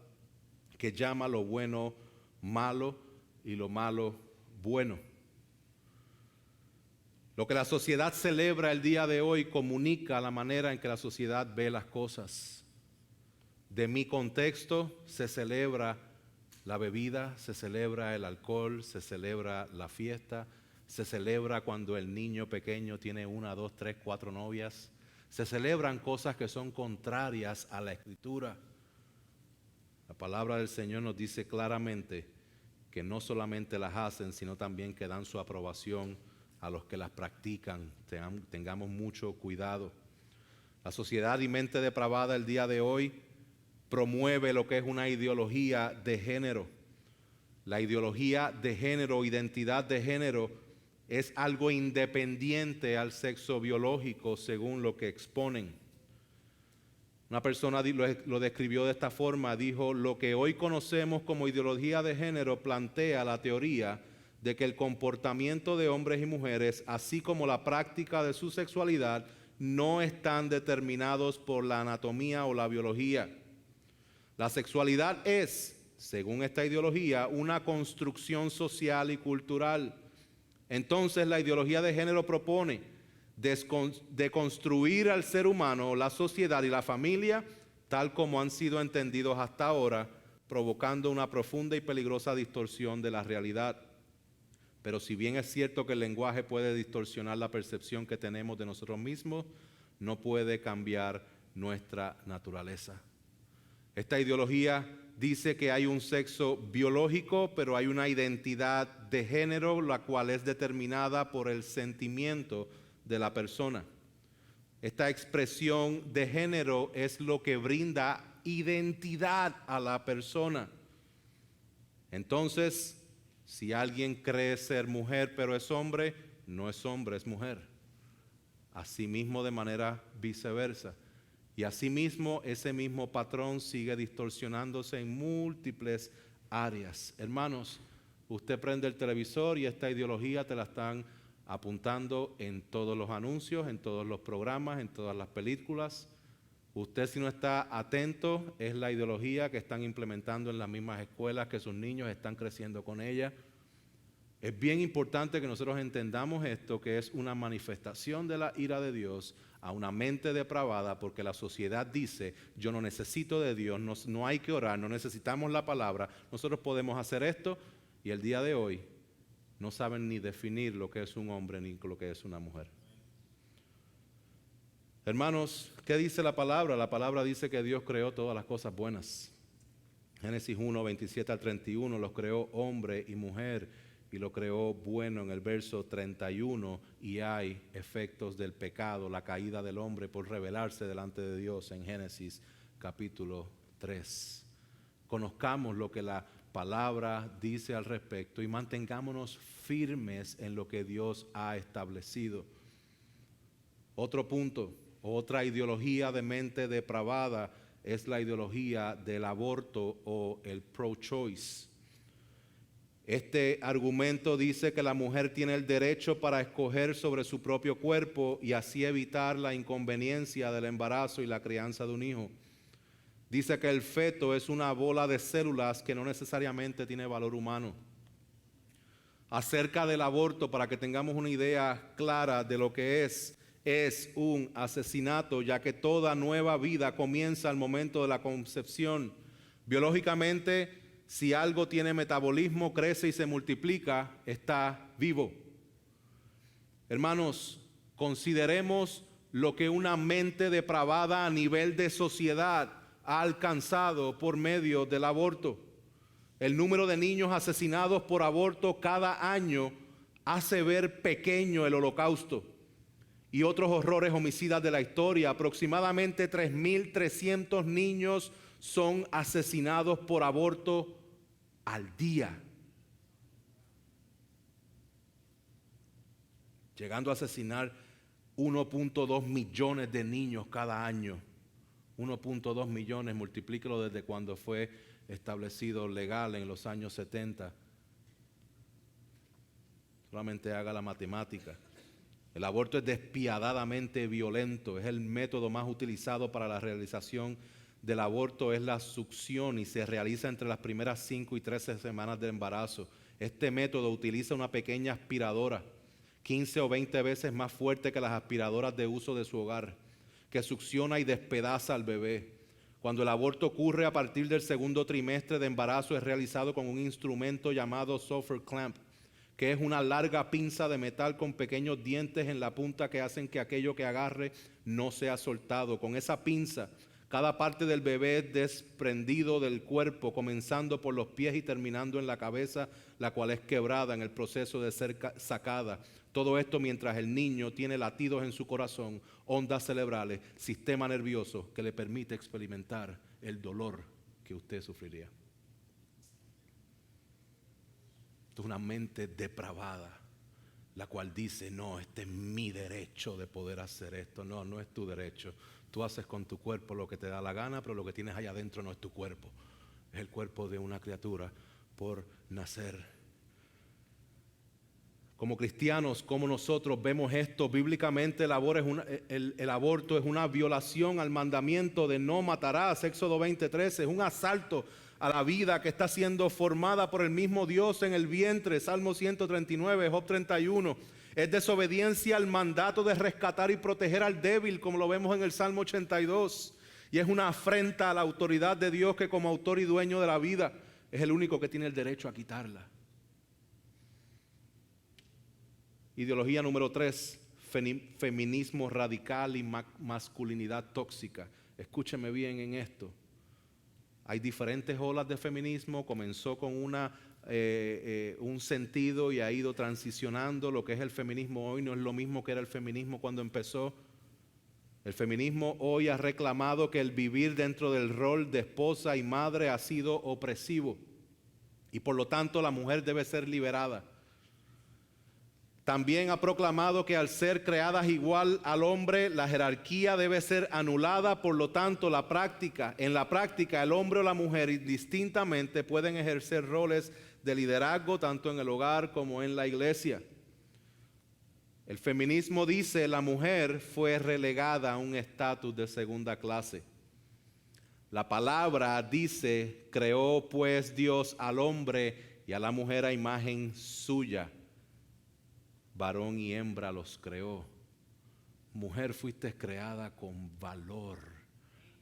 que llama lo bueno malo y lo malo bueno. Lo que la sociedad celebra el día de hoy comunica la manera en que la sociedad ve las cosas. De mi contexto se celebra la bebida, se celebra el alcohol, se celebra la fiesta, se celebra cuando el niño pequeño tiene 1, 2, 3, 4 novias. Se celebran cosas que son contrarias a la Escritura. La palabra del Señor nos dice claramente que no solamente las hacen, sino también que dan su aprobación a los que las practican. Tengamos mucho cuidado. La sociedad y mente depravada el día de hoy promueve lo que es una ideología de género. La ideología de género, identidad de género, es algo independiente al sexo biológico según lo que exponen. Una persona lo describió de esta forma, dijo: lo que hoy conocemos como ideología de género plantea la teoría de que el comportamiento de hombres y mujeres, así como la práctica de su sexualidad, no están determinados por la anatomía o la biología. La sexualidad es, según esta ideología, una construcción social y cultural. Entonces la ideología de género propone deconstruir al ser humano, la sociedad y la familia, tal como han sido entendidos hasta ahora, provocando una profunda y peligrosa distorsión de la realidad. Pero si bien es cierto que el lenguaje puede distorsionar la percepción que tenemos de nosotros mismos, no puede cambiar nuestra naturaleza. Esta ideología dice que hay un sexo biológico, pero hay una identidad de género, la cual es determinada por el sentimiento de la persona. Esta expresión de género es lo que brinda identidad a la persona. Entonces, si alguien cree ser mujer pero es hombre, no es hombre, es mujer. Asimismo, de manera viceversa. Y asimismo, ese mismo patrón sigue distorsionándose en múltiples áreas. Hermanos, usted prende el televisor y esta ideología te la están apuntando en todos los anuncios, en todos los programas, en todas las películas. Usted, si no está atento, es la ideología que están implementando en las mismas escuelas, que sus niños están creciendo con ella. Es bien importante que nosotros entendamos esto, que es una manifestación de la ira de Dios a una mente depravada, porque la sociedad dice: yo no necesito de Dios, no hay que orar, no necesitamos la palabra, nosotros podemos hacer esto, y el día de hoy no saben ni definir lo que es un hombre ni lo que es una mujer. Hermanos, ¿qué dice la palabra? La palabra dice que Dios creó todas las cosas buenas. Génesis 1, 27 al 31, los creó hombre y mujer, y lo creó bueno en el verso 31, y hay efectos del pecado, la caída del hombre por rebelarse delante de Dios en Génesis capítulo 3. Conozcamos lo que la palabra dice al respecto y mantengámonos firmes en lo que Dios ha establecido. Otro punto, otra ideología de mente depravada es la ideología del aborto o el pro-choice. Este argumento dice que la mujer tiene el derecho para escoger sobre su propio cuerpo y así evitar la inconveniencia del embarazo y la crianza de un hijo. Dice que el feto es una bola de células que no necesariamente tiene valor humano. Acerca del aborto, para que tengamos una idea clara de lo que es un asesinato, ya que toda nueva vida comienza al momento de la concepción. Biológicamente, si algo tiene metabolismo, crece y se multiplica, está vivo. Hermanos, consideremos lo que una mente depravada a nivel de sociedad ha alcanzado por medio del aborto. El número de niños asesinados por aborto cada año hace ver pequeño el holocausto y otros horrores homicidas de la historia. Aproximadamente 3.300 niños son asesinados por aborto al día, llegando a asesinar 1.2 millones de niños cada año. 1.2 millones, multiplíquelo desde cuando fue establecido legal en los años 70. Solamente haga la matemática. El aborto es despiadadamente violento, es el método más utilizado para la realización del aborto, es la succión y se realiza entre las primeras 5 y 13 semanas de embarazo. Este método utiliza una pequeña aspiradora, 15 o 20 veces más fuerte que las aspiradoras de uso de su hogar, que succiona y despedaza al bebé. Cuando el aborto ocurre a partir del segundo trimestre de embarazo, es realizado con un instrumento llamado Sulfur Clamp, que es una larga pinza de metal con pequeños dientes en la punta que hacen que aquello que agarre no sea soltado. Con esa pinza, cada parte del bebé es desprendido del cuerpo, comenzando por los pies y terminando en la cabeza, la cual es quebrada en el proceso de ser sacada. Todo esto mientras el niño tiene latidos en su corazón, ondas cerebrales, sistema nervioso que le permite experimentar el dolor que usted sufriría. Esto es una mente depravada, la cual dice, no, este es mi derecho de poder hacer esto. No, no es tu derecho. Tú haces con tu cuerpo lo que te da la gana, pero lo que tienes allá adentro no es tu cuerpo. Es el cuerpo de una criatura por nacer. Como cristianos, como nosotros vemos esto bíblicamente, el aborto es una violación al mandamiento de no matarás, Éxodo 20:13, es un asalto a la vida que está siendo formada por el mismo Dios en el vientre, Salmo 139, Job 31. Es desobediencia al mandato de rescatar y proteger al débil, como lo vemos en el Salmo 82. Y es una afrenta a la autoridad de Dios, que como autor y dueño de la vida es el único que tiene el derecho a quitarla. Ideología número 3, feminismo radical y masculinidad tóxica. Escúcheme bien en esto. Hay diferentes olas de feminismo. Comenzó con un sentido y ha ido transicionando. Lo que es el feminismo hoy no es lo mismo que era el feminismo cuando empezó. El feminismo hoy ha reclamado que el vivir dentro del rol de esposa y madre ha sido opresivo y por lo tanto la mujer debe ser liberada. También ha proclamado que al ser creadas igual al hombre, la jerarquía debe ser anulada, por lo tanto en la práctica el hombre o la mujer indistintamente pueden ejercer roles de liderazgo tanto en el hogar como en la iglesia. El feminismo dice la mujer fue relegada a un estatus de segunda clase. La palabra dice, creó pues Dios al hombre y a la mujer a imagen suya. Varón y hembra los creó. Mujer, fuiste creada con valor,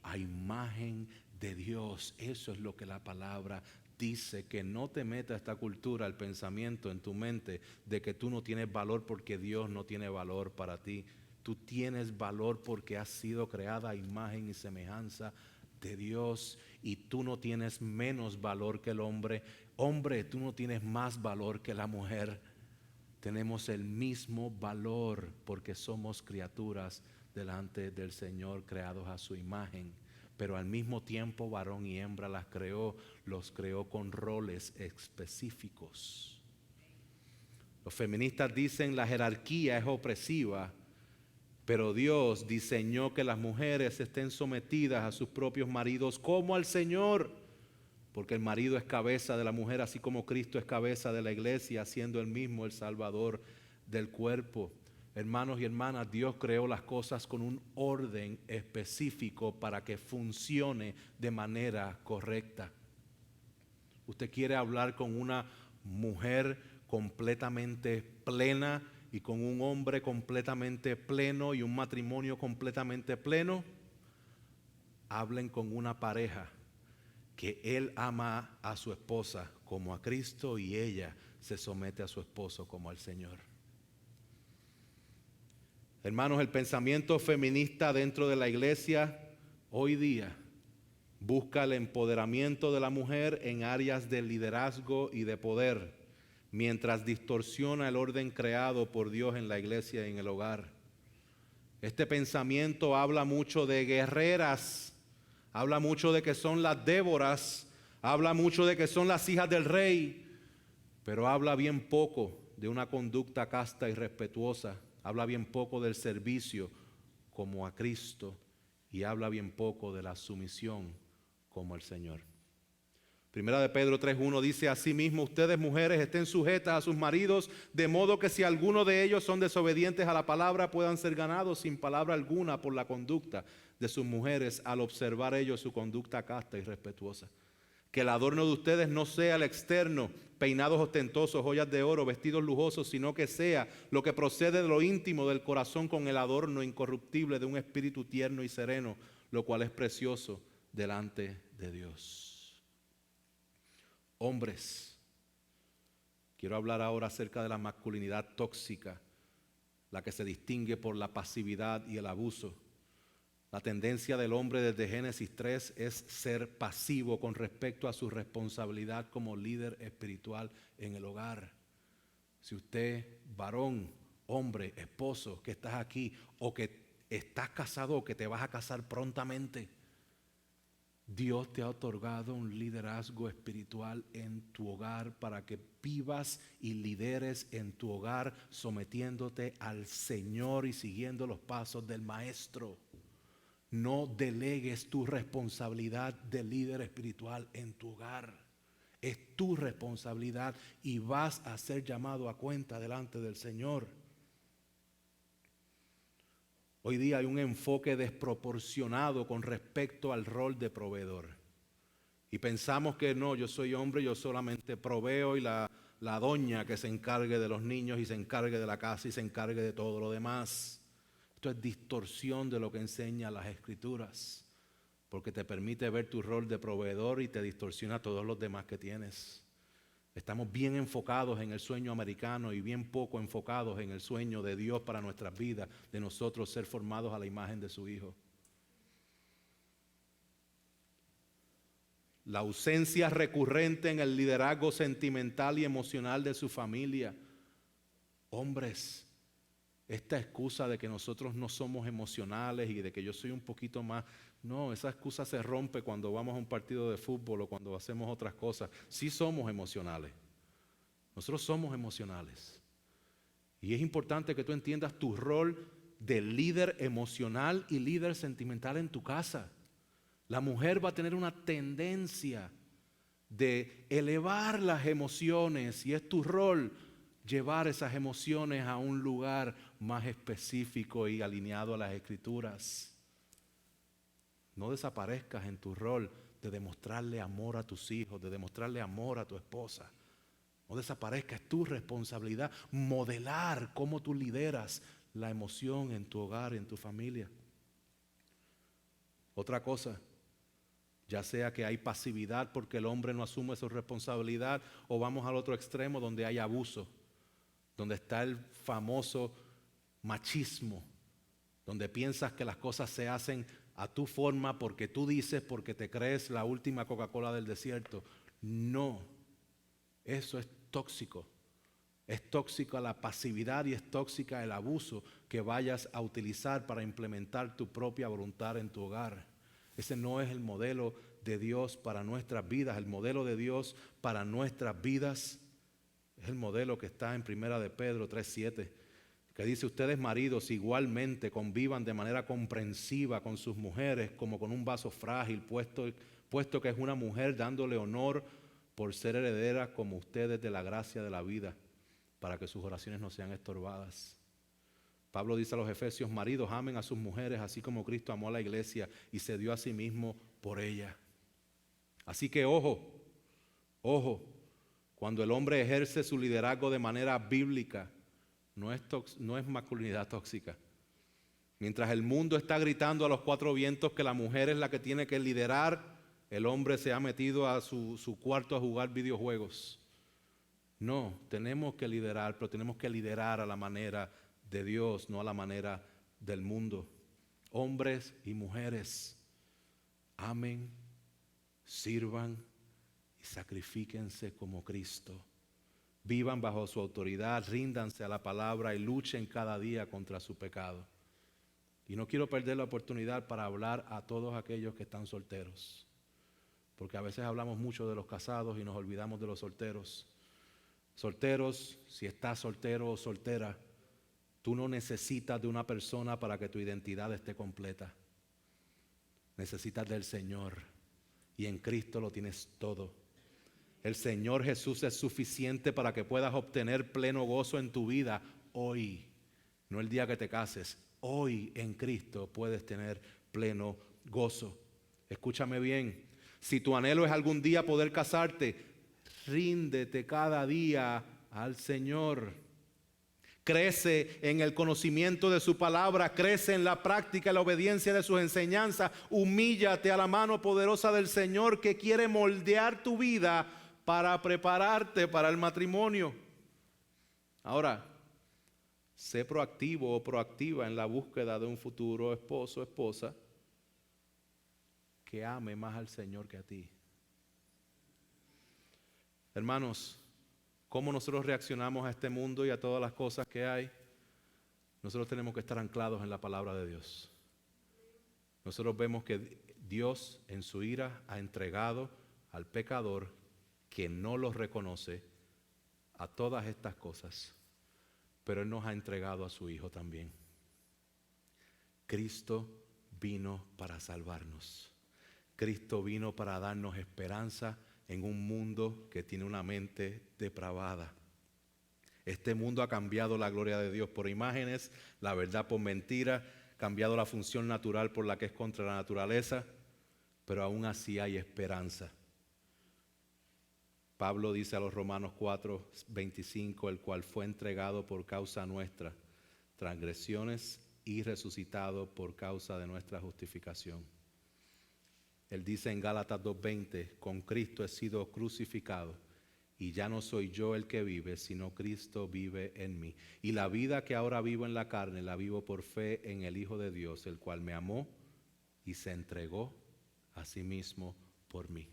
a imagen de Dios. Eso es lo que la palabra dice, que no te meta esta cultura, el pensamiento en tu mente de que tú no tienes valor porque Dios no tiene valor para ti. Tú tienes valor porque has sido creada a imagen y semejanza de Dios y tú no tienes menos valor que el hombre. Hombre, tú no tienes más valor que la mujer. Tenemos el mismo valor porque somos criaturas delante del Señor, creados a su imagen. Pero al mismo tiempo, varón y hembra los creó con roles específicos. Los feministas dicen la jerarquía es opresiva Pero Dios diseñó que las mujeres estén sometidas a sus propios maridos como al Señor, porque el marido es cabeza de la mujer, así como Cristo es cabeza de la iglesia, siendo él mismo el Salvador del cuerpo. Hermanos y hermanas, Dios creó las cosas con un orden específico para que funcione de manera correcta. Usted quiere hablar con una mujer completamente plena y con un hombre completamente pleno y un matrimonio completamente pleno. Hablen con una pareja que él ama a su esposa como a Cristo y ella se somete a su esposo como al Señor. Hermanos, el pensamiento feminista dentro de la iglesia hoy día busca el empoderamiento de la mujer en áreas de liderazgo y de poder, mientras distorsiona el orden creado por Dios en la iglesia y en el hogar. Este pensamiento habla mucho de guerreras, habla mucho de que son las Déboras, habla mucho de que son las hijas del rey, pero habla bien poco de una conducta casta y respetuosa, habla bien poco del servicio como a Cristo y habla bien poco de la sumisión como el Señor. Primera de Pedro 3:1 dice: asimismo ustedes mujeres estén sujetas a sus maridos, de modo que si alguno de ellos son desobedientes a la palabra, puedan ser ganados sin palabra alguna por la conducta de sus mujeres, al observar ellos su conducta casta y respetuosa. Que el adorno de ustedes no sea el externo, peinados ostentosos, joyas de oro, vestidos lujosos, sino que sea lo que procede de lo íntimo del corazón, con el adorno incorruptible de un espíritu tierno y sereno, lo cual es precioso delante de Dios. Hombres, quiero hablar ahora acerca de la masculinidad tóxica, la que se distingue por la pasividad y el abuso. La tendencia del hombre desde Génesis 3 es ser pasivo con respecto a su responsabilidad como líder espiritual en el hogar. Si usted, varón, hombre, esposo, que estás aquí o que estás casado o que te vas a casar prontamente, Dios te ha otorgado un liderazgo espiritual en tu hogar para que vivas y lideres en tu hogar sometiéndote al Señor y siguiendo los pasos del Maestro. No delegues tu responsabilidad de líder espiritual en tu hogar. Es tu responsabilidad y vas a ser llamado a cuenta delante del Señor. Hoy día hay un enfoque desproporcionado con respecto al rol de proveedor. Y pensamos que no, yo soy hombre, yo solamente proveo y la doña que se encargue de los niños y se encargue de la casa y se encargue de todo lo demás. Esto es distorsión de lo que enseña las Escrituras, porque te permite ver tu rol de proveedor y te distorsiona todos los demás que tienes. Estamos bien enfocados en el sueño americano y bien poco enfocados en el sueño de Dios para nuestras vidas, de nosotros ser formados a la imagen de su Hijo. La ausencia recurrente en el liderazgo sentimental y emocional de su familia. Hombres, esta excusa de que nosotros no somos emocionales y de que yo soy un poquito más, no, esa excusa se rompe cuando vamos a un partido de fútbol o cuando hacemos otras cosas. Sí somos emocionales. Nosotros somos emocionales. Y es importante que tú entiendas tu rol de líder emocional y líder sentimental en tu casa. La mujer va a tener una tendencia de elevar las emociones y es tu rol llevar esas emociones a un lugar más específico y alineado a las Escrituras. No desaparezcas en tu rol de demostrarle amor a tus hijos, de demostrarle amor a tu esposa. No desaparezca, es tu responsabilidad modelar cómo tú lideras la emoción en tu hogar, en tu familia. Otra cosa, ya sea que hay pasividad porque el hombre no asume su responsabilidad, o vamos al otro extremo donde hay abuso, donde está el famoso machismo, donde piensas que las cosas se hacen a tu forma porque tú dices, porque te crees la última Coca-Cola del desierto. No, eso es tóxico. Es tóxica la pasividad y es tóxica el abuso que vayas a utilizar para implementar tu propia voluntad en tu hogar. Ese no es el modelo de Dios para nuestras vidas. El modelo de Dios para nuestras vidas es el modelo que está en Primera de Pedro 3:7, que dice: ustedes maridos igualmente convivan de manera comprensiva con sus mujeres como con un vaso frágil, puesto que es una mujer, dándole honor por ser heredera como ustedes de la gracia de la vida, para que sus oraciones no sean estorbadas. Pablo dice a los efesios: maridos, amen a sus mujeres así como Cristo amó a la iglesia y se dio a sí mismo por ella. Así que ojo, cuando el hombre ejerce su liderazgo de manera bíblica, no es masculinidad tóxica. Mientras el mundo está gritando a los cuatro vientos que la mujer es la que tiene que liderar, el hombre se ha metido a su cuarto a jugar videojuegos. No, tenemos que liderar, pero tenemos que liderar a la manera de Dios, no a la manera del mundo. Hombres y mujeres, amen, sirvan y sacrifíquense como Cristo. Vivan bajo su autoridad, ríndanse a la palabra y luchen cada día contra su pecado. Y no quiero perder la oportunidad para hablar a todos aquellos que están solteros, porque a veces hablamos mucho de los casados y nos olvidamos de los solteros. Solteros, si estás soltero o soltera, tú no necesitas de una persona para que tu identidad esté completa. Necesitas del Señor, y en Cristo lo tienes todo. El Señor Jesús es suficiente para que puedas obtener pleno gozo en tu vida hoy, no el día que te cases. Hoy en Cristo puedes tener pleno gozo. Escúchame bien, si tu anhelo es algún día poder casarte, ríndete cada día al Señor. Crece en el conocimiento de su palabra, crece en la práctica y la obediencia de sus enseñanzas. Humíllate a la mano poderosa del Señor que quiere moldear tu vida para prepararte para el matrimonio. Ahora, sé proactivo o proactiva en la búsqueda de un futuro esposo o esposa que ame más al Señor que a ti. Hermanos, ¿cómo nosotros reaccionamos a este mundo y a todas las cosas que hay? Nosotros tenemos que estar anclados en la palabra de Dios. Nosotros vemos que Dios en su ira ha entregado al pecador que no los reconoce a todas estas cosas, pero Él nos ha entregado a su Hijo también. Cristo vino para salvarnos. Cristo vino para darnos esperanza en un mundo que tiene una mente depravada. Este mundo ha cambiado la gloria de Dios por imágenes, la verdad por mentira, cambiado la función natural por la que es contra la naturaleza, pero aún así hay esperanza. Pablo dice a los Romanos 4:25, el cual fue entregado por causa nuestra, transgresiones, y resucitado por causa de nuestra justificación. Él dice en Gálatas 2:20, con Cristo he sido crucificado, y ya no soy yo el que vive, sino Cristo vive en mí. Y la vida que ahora vivo en la carne, la vivo por fe en el Hijo de Dios, el cual me amó y se entregó a sí mismo por mí.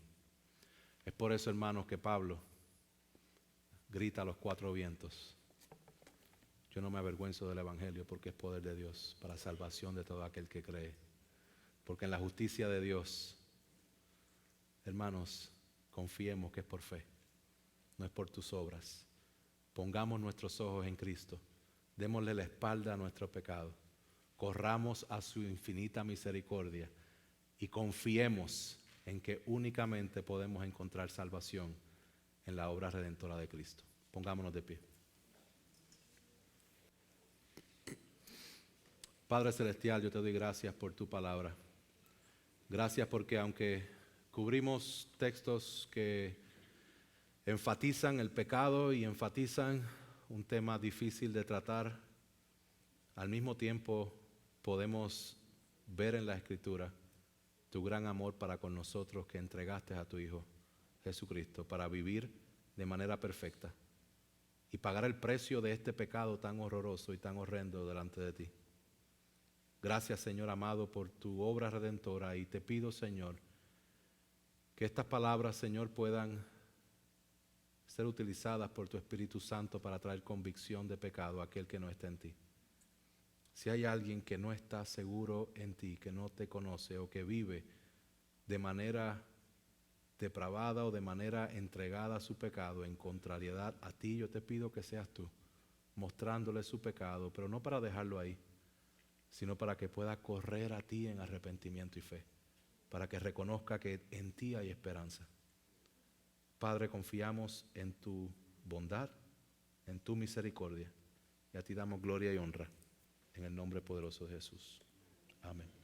Es por eso, hermanos, que Pablo grita a los cuatro vientos: yo no me avergüenzo del Evangelio, porque es poder de Dios para salvación de todo aquel que cree. Porque en la justicia de Dios, hermanos, confiemos que es por fe, no es por tus obras. Pongamos nuestros ojos en Cristo, démosle la espalda a nuestro pecado, corramos a su infinita misericordia y confiemos en que únicamente podemos encontrar salvación en la obra redentora de Cristo. Pongámonos de pie. Padre Celestial, yo te doy gracias por tu palabra. Gracias porque aunque cubrimos textos que enfatizan el pecado y enfatizan un tema difícil de tratar, al mismo tiempo podemos ver en la Escritura tu gran amor para con nosotros, que entregaste a tu Hijo Jesucristo para vivir de manera perfecta y pagar el precio de este pecado tan horroroso y tan horrendo delante de ti. Gracias, Señor amado, por tu obra redentora, y te pido, Señor, que estas palabras, Señor, puedan ser utilizadas por tu Espíritu Santo para traer convicción de pecado a aquel que no está en ti. Si hay alguien que no está seguro en ti, que no te conoce o que vive de manera depravada o de manera entregada a su pecado en contrariedad a ti, yo te pido que seas tú mostrándole su pecado, pero no para dejarlo ahí, sino para que pueda correr a ti en arrepentimiento y fe, para que reconozca que en ti hay esperanza. Padre, confiamos en tu bondad, en tu misericordia, y a ti damos gloria y honra, en el nombre poderoso de Jesús. Amén.